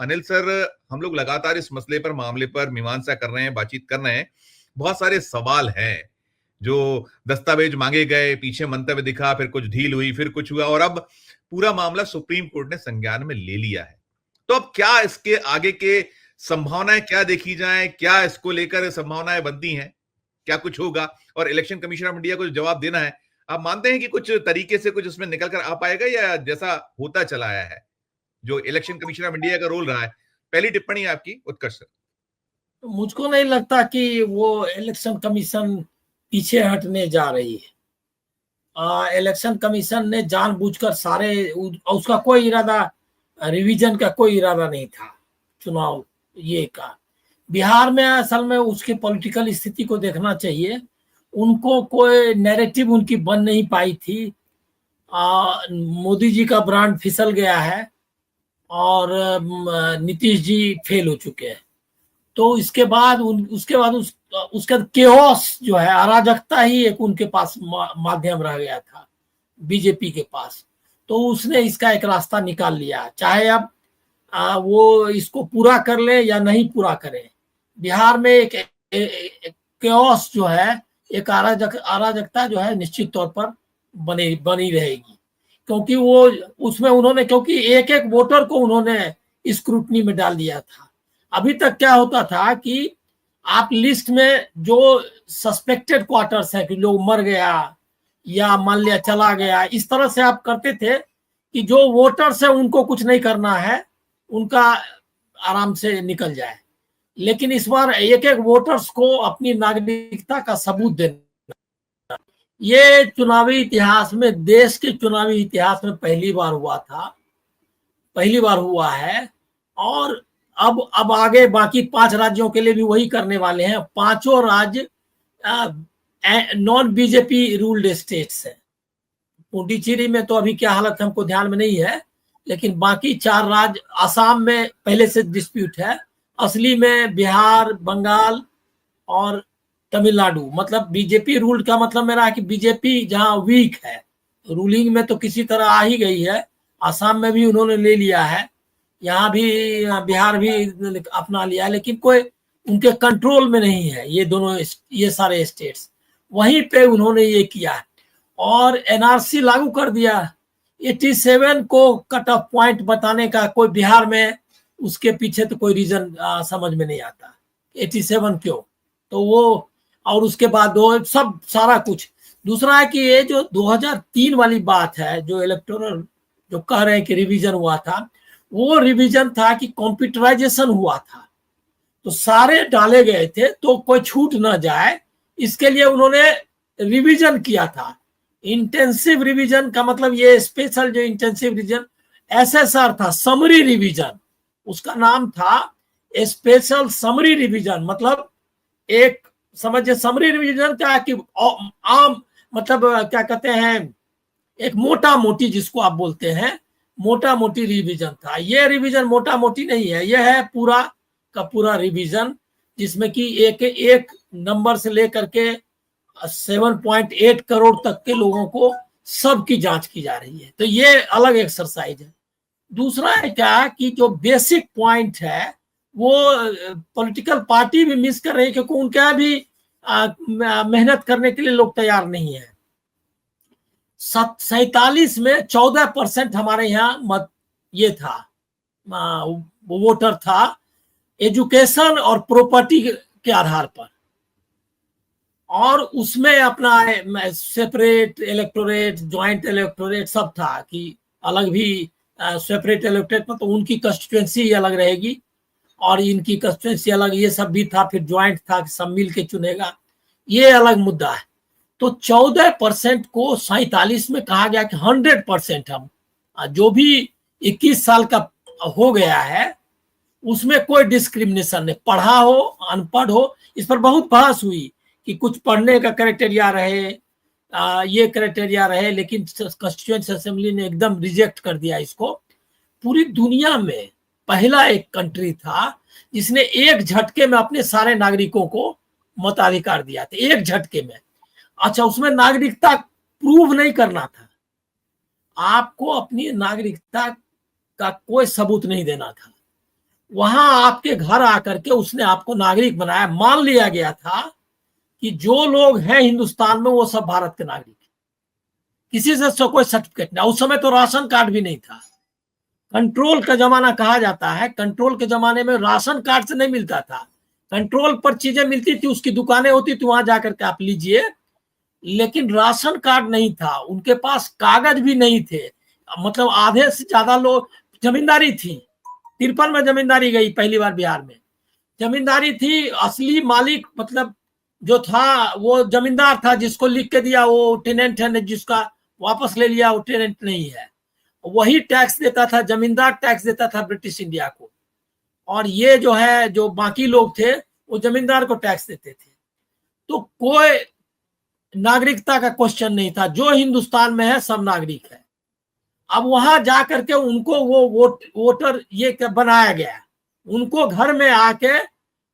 Anil sir, हम लोग लगातार इस मसले पर, मामले पर मीमांसा कर रहे हैं, बातचीत कर रहे हैं। बहुत सारे सवाल हैं। जो दस्तावेज मांगे गए, पीछे मंतव्य दिखा, फिर कुछ ढील हुई, फिर कुछ हुआ, और अब पूरा मामला सुप्रीम कोर्ट ने संज्ञान में ले लिया है। तो अब क्या इसके आगे के संभावनाएं क्या देखी जाए, क्या इसको लेकर संभावनाएं बनती हैं, क्या कुछ होगा? और इलेक्शन कमीशन ऑफ इंडिया को जवाब देना है। आप मानते हैं कि कुछ तरीके से कुछ इसमें निकल कर आ पाएगा, या जैसा होता चला आया है जो इलेक्शन कमीशन ऑफ इंडिया का रोल रहा है? पहली टिप्पणी आपकी, उत्कर्ष सर। मुझको नहीं लगता कि वो इलेक्शन कमीशन पीछे हटने जा रही है। इलेक्शन कमीशन ने जानबूझकर उसका कोई इरादा, रिवीजन का कोई इरादा नहीं था चुनाव ये का। बिहार में असल में उसकी पॉलिटिकल स्थिति को देखना चाहिए। उनको कोई नैरेटिव उनकी बन नहीं पाई थी। मोदी जी का ब्रांड फिसल गया है और नीतीश जी फेल हो चुके हैं। तो उसके बाद उसका केओस जो है, अराजकता ही एक उनके पास माध्यम रह गया था बीजेपी के पास। तो उसने इसका एक रास्ता निकाल लिया, चाहे अब वो इसको पूरा कर ले या नहीं पूरा करे। बिहार में एक केओस जो है, एक अराजकता जो है निश्चित तौर पर बनी रहेगी। क्योंकि वो उसमें उन्होंने, क्योंकि एक एक वोटर को उन्होंने स्क्रूटनी में डाल दिया था। अभी तक क्या होता था कि आप लिस्ट में जो सस्पेक्टेड क्वार्टर्स है कि लोग मर गया या मान लिया चला गया, इस तरह से आप करते थे कि जो वोटर्स है उनको कुछ नहीं करना है, उनका आराम से निकल जाए। लेकिन इस बार एक एक वोटर्स को अपनी नागरिकता का सबूत देना, ये चुनावी इतिहास में, देश के चुनावी इतिहास में पहली बार हुआ है। और अब आगे बाकी 5 राज्यों के लिए भी वही करने वाले हैं। 5 राज्य नॉन बीजेपी रूल्ड स्टेट्स है। पुडुचेरी में तो अभी क्या हालत हमको ध्यान में नहीं है, लेकिन बाकी 4 राज्य, असम में पहले से डिस्प्यूट है। असली में बिहार, बंगाल और तमिलनाडु। मतलब बीजेपी रूल्ड का मतलब मेरा है कि बीजेपी जहां वीक है, रूलिंग में तो किसी तरह आ ही गई है। असम में भी उन्होंने ले लिया है, यहाँ भी बिहार भी अपना लिया, लेकिन कोई उनके कंट्रोल में नहीं है ये सारे स्टेट्स। वहीं पे उन्होंने ये किया है और एनआरसी लागू कर दिया। 87 को कट ऑफ पॉइंट बताने का कोई बिहार में, उसके पीछे तो कोई रीजन समझ में नहीं आता। 87 क्यों? तो वो, और उसके बाद वो सब सारा कुछ। दूसरा है कि ये जो 2003 वाली बात है, जो इलेक्टोरल जो कह रहे हैं कि रिवीजन हुआ था, वो रिवीजन था कि कंप्यूटराइजेशन हुआ था, तो सारे डाले गए थे तो कोई छूट ना जाए, इसके लिए उन्होंने रिवीजन किया था। इंटेंसिव रिवीजन का मतलब ये स्पेशल जो इंटेंसिव रिवीजन एसएसआर था, समरी रिवीजन, उसका नाम था स्पेशल समरी रिवीजन। मतलब एक समझिए समरी रिवीजन क्या कि आम मतलब क्या कहते हैं, एक मोटा मोटी जिसको आप बोलते हैं मोटा मोटी रिवीजन था। ये रिवीजन मोटा मोटी नहीं है, ये है पूरा का पूरा रिवीजन, जिसमें कि एक एक नंबर से लेकर के 7.8 करोड़ तक के लोगों को सबकी जांच की जा रही है। तो ये अलग एक्सरसाइज है। दूसरा है क्या कि जो बेसिक पॉइंट है वो पॉलिटिकल पार्टी भी मिस कर रही है, क्योंकि उनका भी मेहनत करने के लिए लोग तैयार नहीं है। 47 में 14% हमारे यहाँ मत ये था, वोटर था एजुकेशन और प्रॉपर्टी के आधार पर, और उसमें अपना सेपरेट इलेक्टोरेट, ज्वाइंट इलेक्टोरेट सब था कि अलग भी सेपरेट इलेक्टोरेट में तो उनकी कंस्टिट्यूएंसी अलग रहेगी और इनकी कंस्टिट्यूएंसी अलग, ये सब भी था। फिर ज्वाइंट था कि सब मिल के चुनेगा, ये अलग मुद्दा है। तो 14% को 47 में कहा गया कि 100% हम जो भी 21 साल का हो गया है उसमें कोई डिस्क्रिमिनेशन नहीं, पढ़ा हो अनपढ़ हो। इस पर बहुत बहस हुई कि कुछ पढ़ने का क्राइटेरिया रहे, ये क्राइटेरिया रहे, लेकिन कॉन्स्टिट्यूएंट असेंबली ने एकदम रिजेक्ट कर दिया इसको। पूरी दुनिया में पहला एक कंट्री था जिसने एक झटके में अपने सारे नागरिकों को मताधिकार दिया था, एक झटके में। अच्छा, उसमें नागरिकता प्रूव नहीं करना था, आपको अपनी नागरिकता का कोई सबूत नहीं देना था। वहां आपके घर आकर के उसने आपको नागरिक बनाया। मान लिया गया था कि जो लोग हैं हिंदुस्तान में वो सब भारत के नागरिक हैं, किसी से कोई सर्टिफिकेट नहीं। उस समय तो राशन कार्ड भी नहीं था, कंट्रोल का जमाना कहा जाता है। कंट्रोल के जमाने में राशन कार्ड से नहीं मिलता था, कंट्रोल पर चीजें मिलती थी, उसकी दुकानें होती थी, वहां जाकर के आप लीजिए, लेकिन राशन कार्ड नहीं था, उनके पास कागज भी नहीं थे। मतलब आधे से ज्यादा लोग, जमींदारी थी, 53 में जमींदारी गई पहली बार बिहार में, जमींदारी थी। असली मालिक मतलब जो था वो जमींदार था, जिसको लिख के दिया वो टेनेंट है, जिसका वापस ले लिया वो टेनेंट नहीं है। वही टैक्स देता था, जमींदार टैक्स देता था ब्रिटिश इंडिया को, और ये जो है जो बाकी लोग थे वो जमींदार को टैक्स देते थे। तो कोई नागरिकता का क्वेश्चन नहीं था, जो हिंदुस्तान में है सब नागरिक है। अब वहां जाकर के उनको वो वोटर ये बनाया गया, उनको घर में आके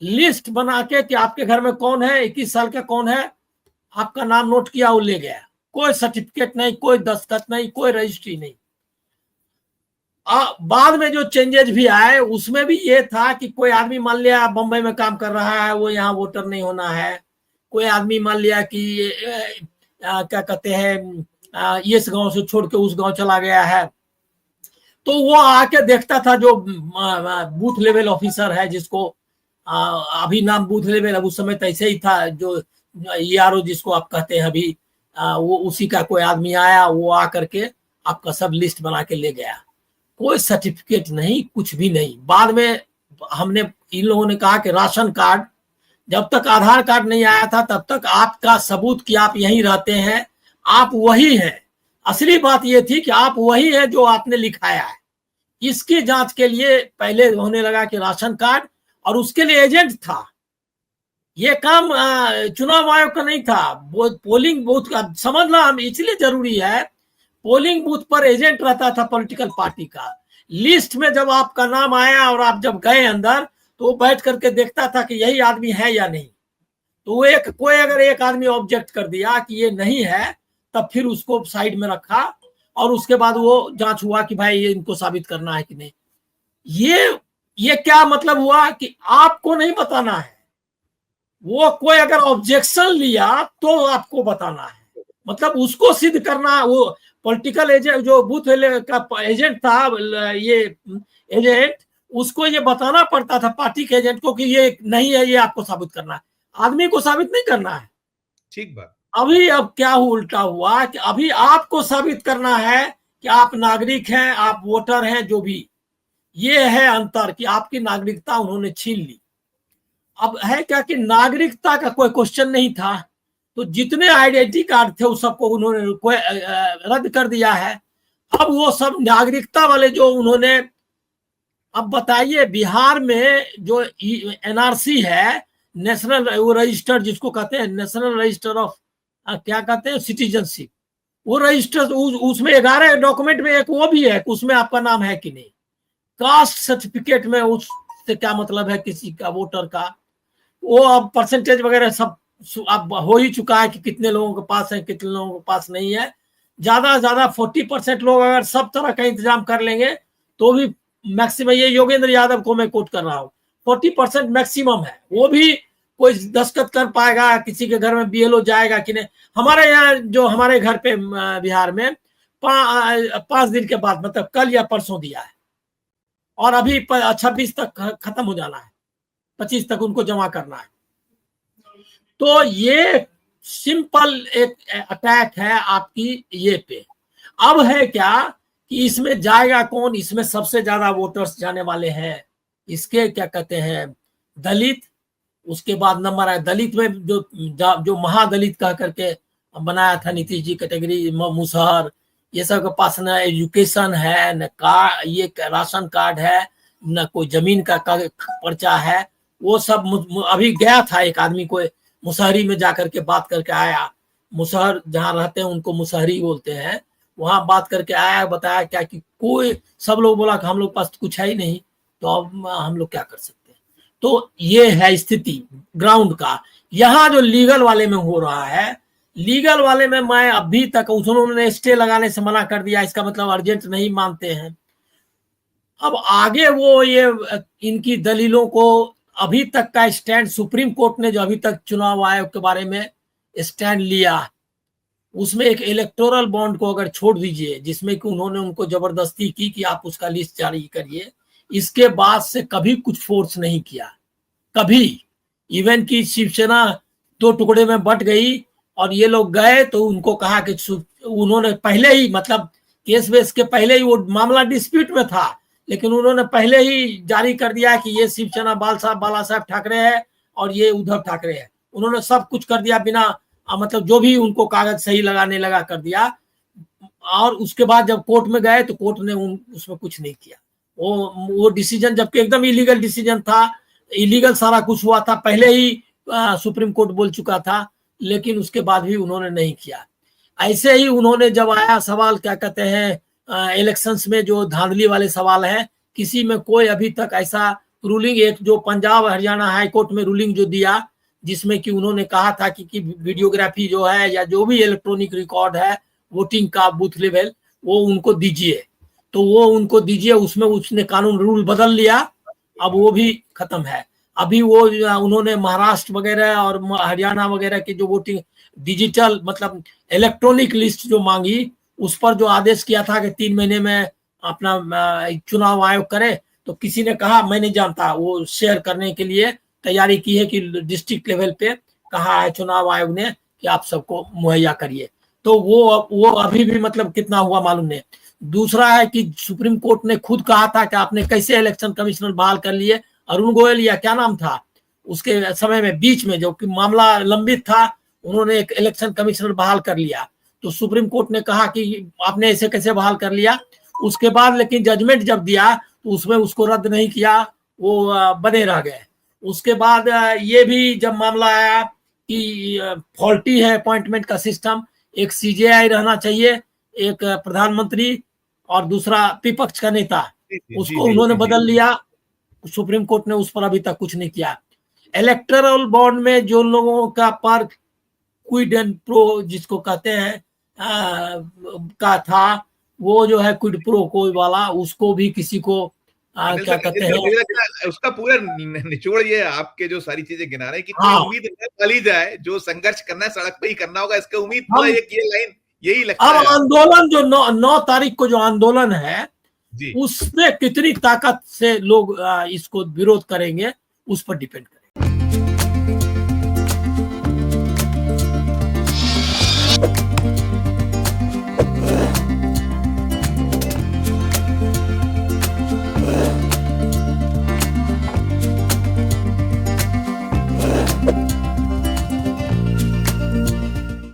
लिस्ट बना के कि आपके घर में कौन है, 21 साल का कौन है, आपका नाम नोट किया, वो ले गया। कोई सर्टिफिकेट नहीं, कोई दस्तखत नहीं, कोई रजिस्ट्री नहीं। बाद में जो चेंजेस भी आए उसमें भी ये था कि कोई आदमी मान लिया बंबई में काम कर रहा है, वो यहाँ वोटर नहीं होना है। कोई आदमी मान लिया कि क्या कहते हैं इस गांव से छोड़ के उस गांव चला गया है, तो वो आके देखता था, जो बूथ लेवल ऑफिसर है, जिसको अभी नाम बूथ लेवल, उस समय तो ऐसे ही था, जो ERO जिसको आप कहते हैं अभी, वो उसी का कोई आदमी आया, वो आकर के आपका सब लिस्ट बना के ले गया। कोई सर्टिफिकेट नहीं, कुछ भी नहीं। बाद में हमने इन लोगों ने कहा कि राशन कार्ड, जब तक आधार कार्ड नहीं आया था तब तक आपका सबूत कि आप यहीं रहते हैं, आप वही हैं। असली बात यह थी कि आप वही हैं जो आपने लिखाया है। इसकी जांच के लिए पहले होने लगा कि राशन कार्ड, और उसके लिए एजेंट था। ये काम चुनाव आयोग का नहीं था, वो पोलिंग बूथ का। समझना हम इसलिए जरूरी है, पोलिंग बूथ पर एजेंट रहता था पॉलिटिकल पार्टी का। लिस्ट में जब आपका नाम आया और आप जब गए अंदर, तो वो बैठ करके देखता था कि यही आदमी है या नहीं। तो वो कोई अगर एक आदमी ऑब्जेक्ट कर दिया कि ये नहीं है, तब फिर उसको साइड में रखा, और उसके बाद वो जांच हुआ कि भाई ये इनको साबित करना है कि नहीं। ये क्या मतलब हुआ कि आपको नहीं बताना है, वो कोई अगर ऑब्जेक्शन लिया तो आपको बताना है। मतलब उसको सिद्ध करना, वो पॉलिटिकल एजेंट जो बूथ का एजेंट था, ये एजेंट, उसको ये बताना पड़ता था पार्टी के एजेंट को कि ये नहीं है, ये आपको साबित करना है, आदमी को साबित नहीं करना है। ठीक बात। अभी अब क्या उल्टा हुआ कि अभी आपको साबित करना है कि आप नागरिक हैं, आप वोटर हैं, जो भी। ये है अंतर कि आपकी नागरिकता उन्होंने छीन ली। अब है क्या कि नागरिकता का कोई क्वेश्चन नहीं था, तो जितने आइडेंटिटी कार्ड थे उस सबको उन्होंने रद्द कर दिया है। अब वो सब नागरिकता वाले जो उन्होंने, अब बताइए बिहार में जो NRC है, नेशनल वो रजिस्टर जिसको कहते हैं, नेशनल रजिस्टर ऑफ क्या कहते हैं, सिटीजनशिप, वो रजिस्टर, उसमें 11 डॉक्यूमेंट में एक वो भी है, उसमें आपका नाम है कि नहीं। कास्ट सर्टिफिकेट में उससे क्या मतलब है किसी का वोटर का, वो अब परसेंटेज वगैरह सब अब हो ही चुका है कि कितने लोगों के पास है, कितने लोगों के पास नहीं है। ज्यादा से ज्यादा 40% लोग अगर सब तरह का इंतजाम कर लेंगे तो भी मैक्सिमम, ये योगेंद्र यादव को मैं कोट कर रहा हूँ, 40% मैक्सिमम है। वो भी कोई दस्तखत कर पाएगा, किसी के घर में BLO जाएगा कि नहीं। हमारे यहाँ जो हमारे घर पे बिहार में 5 दिन के बाद, मतलब कल या परसों दिया है, और अभी 26 तक खत्म हो जाना है, 25 तक उनको जमा करना है। तो ये सिंपल एक अटैक है आपकी ये पे। अब है क्या कि इसमें जाएगा कौन, इसमें सबसे ज्यादा वोटर्स जाने वाले हैं इसके क्या कहते हैं, दलित। उसके बाद नंबर है दलित में जो महादलित कह करके बनाया था नीतीश जी कैटेगरी, मुसहर, ये सब के पास न एजुकेशन है, न ये राशन कार्ड है, न कोई जमीन का पर्चा है। वो सब अभी गया था एक आदमी को मुसहरी में जाकर के बात करके आया, मुसहर जहाँ रहते हैं उनको मुसहरी बोलते हैं, वहां बात करके आया, बताया क्या कि कोई, सब लोग बोला कि हम लोग पास कुछ है ही नहीं, तो अब हम लोग क्या कर सकते हैं। तो ये है स्थिति ग्राउंड का। यहाँ जो लीगल वाले में हो रहा है, लीगल वाले में मैं अभी तक, उन्होंने स्टे लगाने से मना कर दिया, इसका मतलब अर्जेंट नहीं मानते हैं। अब आगे वो ये इनकी दलीलों को, अभी तक का स्टैंड सुप्रीम कोर्ट ने जो अभी तक चुनाव आयोग के बारे में स्टैंड लिया, उसमें एक इलेक्टोरल बॉन्ड को अगर छोड़ दीजिए, जिसमें कि उन्होंने उनको जबरदस्ती की कि आप उसका लिस्ट जारी करिए, इसके बाद से कभी कुछ फोर्स नहीं किया, कभी। इवन की शिवसेना 2 टुकड़े में बट गई और ये लोग गए तो उनको कहा कि उन्होंने पहले ही, मतलब केस वेस के पहले ही वो मामला डिस्प्यूट में था, लेकिन उन्होंने पहले ही जारी कर दिया कि ये शिवसेना बाला साहब ठाकरे है और ये उद्धव ठाकरे है। उन्होंने सब कुछ कर दिया बिना, मतलब जो भी उनको कागज सही लगाने लगा कर दिया। और उसके बाद जब कोर्ट में गए तो कोर्ट ने उसमें कुछ नहीं किया। वो डिसीजन, जबकि एकदम इलीगल डिसीजन था, इलीगल सारा कुछ हुआ था, पहले ही सुप्रीम कोर्ट बोल चुका था, लेकिन उसके बाद भी उन्होंने नहीं किया। ऐसे ही उन्होंने जब आया सवाल, क्या कहते हैं, इलेक्शंस में जो धांधली वाले सवाल है, किसी में कोई अभी तक ऐसा रूलिंग, एक जो पंजाब हरियाणा हाई कोर्ट में रूलिंग जो दिया, जिसमें कि उन्होंने कहा था कि वीडियोग्राफी जो है या जो भी इलेक्ट्रॉनिक रिकॉर्ड है वोटिंग का बूथ लेवल, वो उनको दीजिए, तो वो उनको दीजिए। उसमें उसने कानून रूल बदल लिया, अब वो भी खत्म है। अभी वो उन्होंने महाराष्ट्र वगैरह और हरियाणा वगैरह के जो वोटिंग डिजिटल, मतलब इलेक्ट्रॉनिक लिस्ट जो मांगी, उस पर जो आदेश किया था कि 3 महीने में अपना चुनाव आयोग करे, तो किसी ने कहा मैं नहीं जानता, वो शेयर करने के लिए तैयारी की है कि डिस्ट्रिक्ट लेवल पे कहा है चुनाव आयोग ने कि आप सबको मुहैया करिए। तो वो अभी भी मतलब कितना हुआ मालूम नहीं। दूसरा है कि सुप्रीम कोर्ट ने खुद कहा था कि आपने कैसे इलेक्शन कमिश्नर बहाल कर लिए, अरुण गोयल या क्या नाम था उसके समय में, बीच में जो कि मामला लंबित था, उन्होंने एक इलेक्शन कमिश्नर बहाल कर लिया। तो सुप्रीम कोर्ट ने कहा कि आपने ऐसे कैसे बहाल कर लिया। उसके बाद लेकिन जजमेंट जब दिया तो उसमें उसको रद्द नहीं किया, वो बने रह गए। उसके बाद ये भी जब मामला आया कि फॉल्टी है अपॉइंटमेंट का सिस्टम, एक सीजेआई रहना चाहिए, एक प्रधानमंत्री और दूसरा विपक्ष का नेता, उसको उन्होंने बदल लिया। सुप्रीम कोर्ट ने उस पर अभी तक कुछ नहीं किया। इलेक्टोरल बॉन्ड में जो लोगों का पर क्विड एंड प्रो जिसको कहते हैं का था, वो जो है क्विड प्रो को वाला, उसको भी किसी को क्या कहते हैं, उसका पूरा निचोड़ ये आपके जो सारी चीजें गिना रहे हैं कि कोई उम्मीद न पाली जाए, जो संघर्ष करना है सड़क पे ही करना होगा, इसका उम्मीद पूरा ये लाइन यही लगता है। अब आंदोलन जो 9 तारीख को जो आंदोलन है, उसमें कितनी ताकत से लोग इसको विरोध करेंगे, उस पर डिपेंड करेगा।